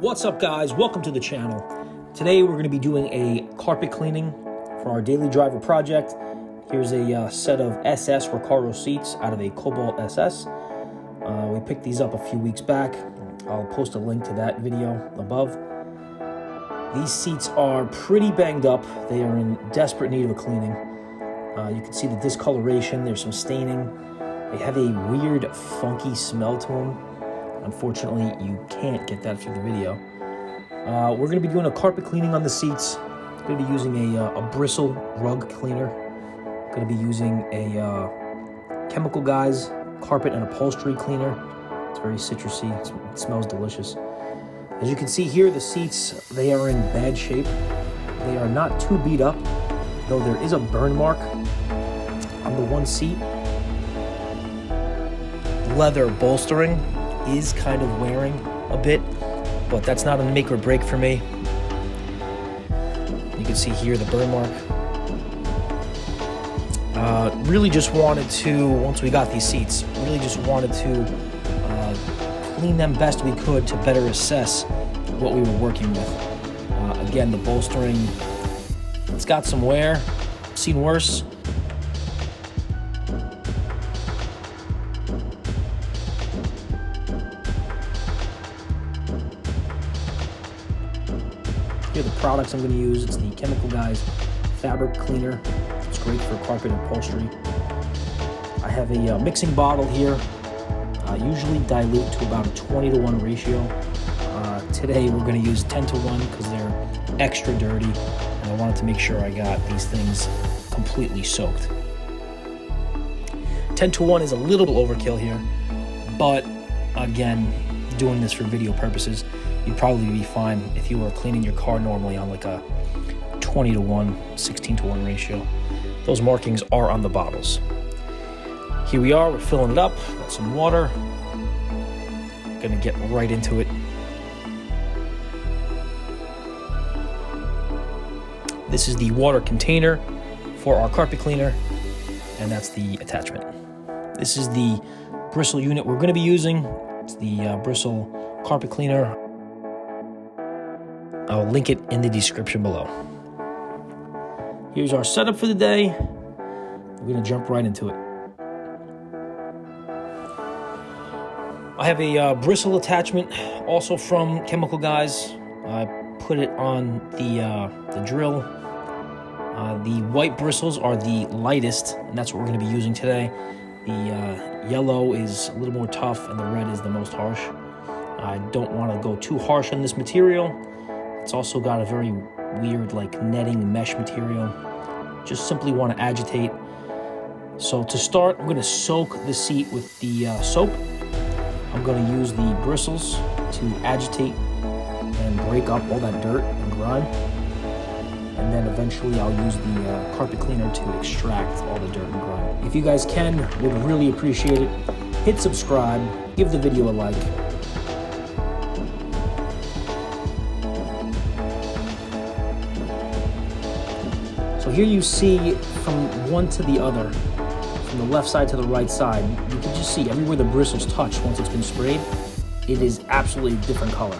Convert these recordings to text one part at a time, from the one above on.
What's up, guys? Welcome to the channel. Today we're going to be doing a carpet cleaning for our daily driver project. Here's a set of SS RECARO seats out of a Cobalt SS. We picked these up a few weeks back. I'll post a link to that video above. These seats are pretty banged up. They are in desperate need of a cleaning. You can see the discoloration. There's some staining. They have a weird, funky smell to them. Unfortunately, you can't get that through the video. We're going to be doing a carpet cleaning on the seats. Going to be using a Bissell rug cleaner. Going to be using a Chemical Guys carpet and upholstery cleaner. It's very citrusy. It smells delicious. As you can see here, the seats, they are in bad shape. They are not too beat up, though there is a burn mark on the one seat. Leather bolstering is kind of wearing a bit, but that's not a make or break for me. You can see here the burn mark. Really just wanted to, once we got these seats, really just wanted to clean them best we could to better assess what we were working with. Again, the bolstering, it's got some wear, seen worse. Here are the products I'm going to use. It's the Chemical Guys fabric cleaner. It's great for carpet and upholstery. I have a mixing bottle here. I usually dilute to about a 20-to-1 ratio. Today we're going to use 10-to-1 because they're extra dirty, and I wanted to make sure I got these things completely soaked. 10-to-1 is a little overkill here, but again, doing this for video purposes, you'd probably be fine if you were cleaning your car normally on like a 20-to-1, 16-to-1 ratio. Those markings are on the bottles. Here we are, we're filling it up, got some water. Gonna get right into it. This is the water container for our carpet cleaner, and that's the attachment. This is the Bissell unit we're gonna be using. It's the Bissell carpet cleaner. I'll link it in the description below. Here's our setup for the day. We're gonna jump right into it. I have a Bissell attachment, also from Chemical Guys. I put it on the drill. The white bristles are the lightest, and that's what we're gonna be using today. The yellow is a little more tough, and the red is the most harsh. I don't wanna go too harsh on this material. It's also got a very weird like netting mesh material. Just simply want to agitate. So to start, I'm going to soak the seat with the soap. I'm going to use the bristles to agitate and break up all that dirt and grime. And then eventually I'll use the carpet cleaner to extract all the dirt and grime. If you guys can, would really appreciate it. Hit subscribe, give the video a like. So here you see from one to the other, from the left side to the right side, you can just see everywhere the bristles touch once it's been sprayed, it is absolutely a different color.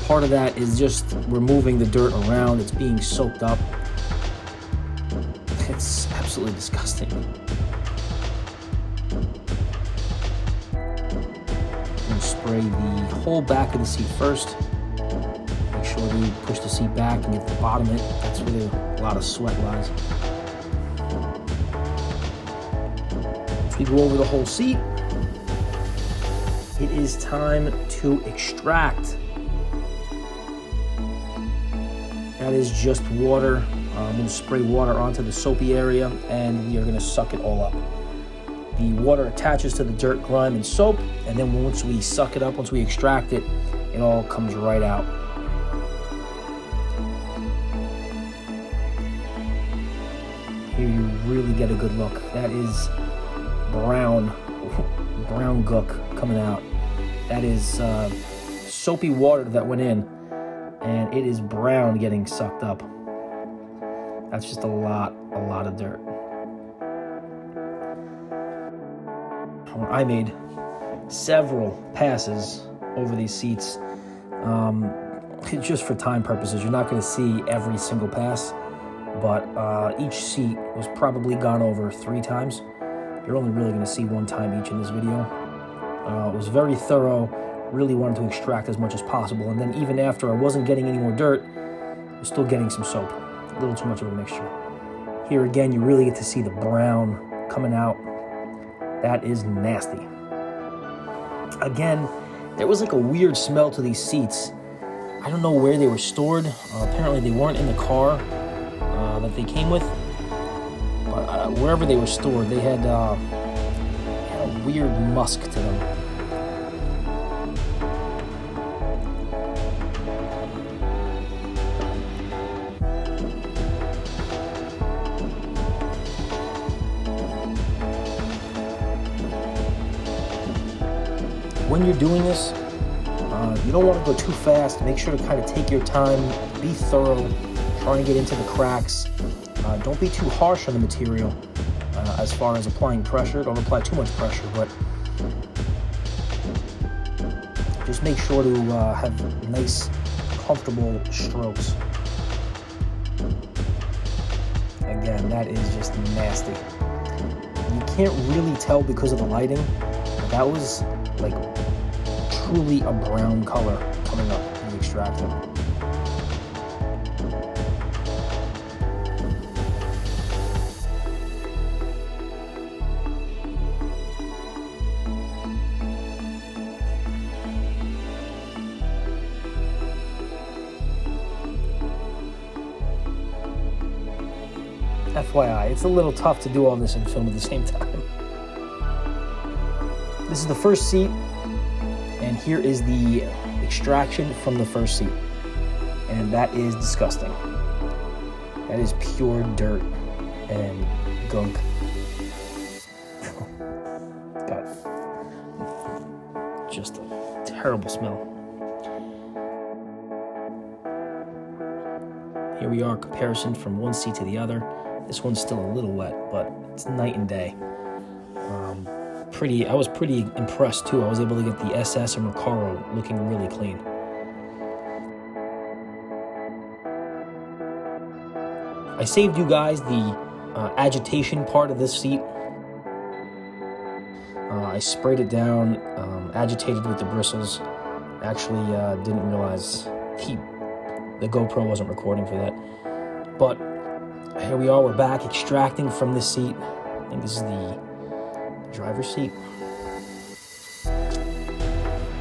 Part of that is just removing the dirt around, it's being soaked up. It's absolutely disgusting. I'm going to spray the whole back of the seat first. Make sure we push the seat back and get to the bottom of it. That's where a lot of sweat lies. Once we go over the whole seat, it is time to extract. That is just water. I'm going to spray water onto the soapy area, and we are going to suck it all up. The water attaches to the dirt, grime, and soap, and then once we suck it up, once we extract it, it all comes right out. Here you really get a good look. That is brown gook coming out. That is soapy water that went in, and it is brown getting sucked up. That's just a lot of dirt. What I made several passes over these seats. Just for time purposes, you're not going to see every single pass, but each seat was probably gone over 3 times. You're only really going to see 1 time each in this video. It was very thorough, really wanted to extract as much as possible, and then even after I wasn't getting any more dirt, I was still getting some soap. A little too much of a mixture. Here again, you really get to see the brown coming out. That is nasty. Again, there was like a weird smell to these seats. I don't know where they were stored. Apparently they weren't in the car that they came with. But wherever they were stored, they had a weird musk to them. When you're doing this, you don't want to go too fast. Make sure to kind of take your time, be thorough, try and get into the cracks. Don't be too harsh on the material as far as applying pressure. Don't apply too much pressure, but just make sure to have nice, comfortable strokes. Again, that is just nasty. You can't really tell because of the lighting, but that was like truly a brown color coming up in the extractor. FYI, it's a little tough to do all this and film at the same time. This is the first seat, and here is the extraction from the first seat. And that is disgusting. That is pure dirt and gunk. God. Just a terrible smell. Here we are, comparison from one seat to the other. This one's still a little wet, but it's night and day. I was pretty impressed too. I was able to get the SS and RECARO looking really clean. I saved you guys the agitation part of this seat. I sprayed it down, agitated with the bristles. Actually, didn't realize the GoPro wasn't recording for that. But here we are, we're back extracting from this seat. I think this is the driver's seat.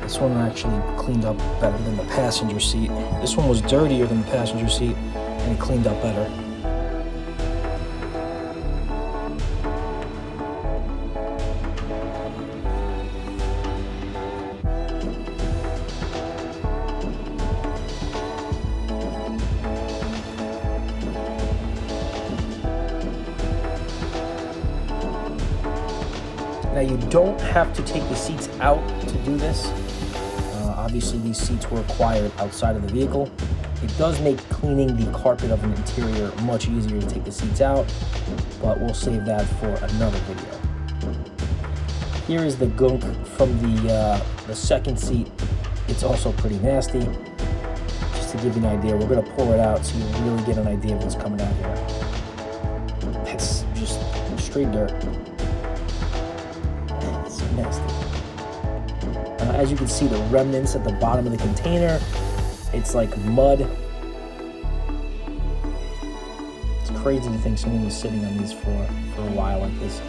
This one actually cleaned up better than the passenger seat. This one was dirtier than the passenger seat, and it cleaned up better. Now you don't have to take the seats out to do this. Obviously these seats were acquired outside of the vehicle. It does make cleaning the carpet of an interior much easier to take the seats out, but we'll save that for another video. Here is the gunk from the second seat. It's also pretty nasty. Just to give you an idea, we're going to pour it out so you really get an idea of what's coming out here. It's just straight dirt. It's nasty. As you can see, the remnants at the bottom of the container, it's like mud. It's crazy to think someone was sitting on these for a while like this.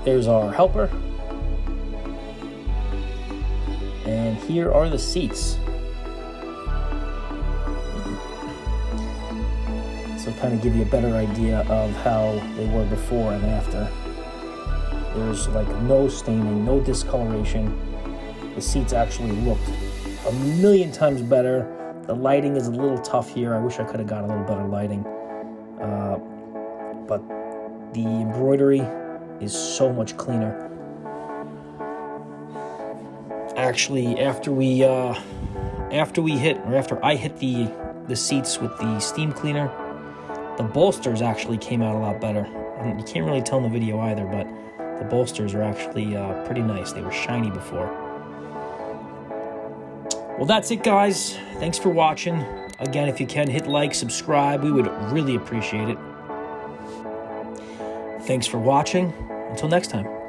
There's our helper. And here are the seats. So kind of give you a better idea of how they were before and after. There's like no staining, no discoloration. The seats actually looked a million times better. The lighting is a little tough here. I wish I could have got a little better lighting. But the embroidery is so much cleaner. Actually, after I hit the seats with the steam cleaner, the bolsters actually came out a lot better. And you can't really tell in the video either, but The bolsters are actually pretty nice. They were shiny before. Well, that's it, guys. Thanks for watching. Again, if you can, hit like, subscribe. We would really appreciate it. Thanks for watching. Until next time.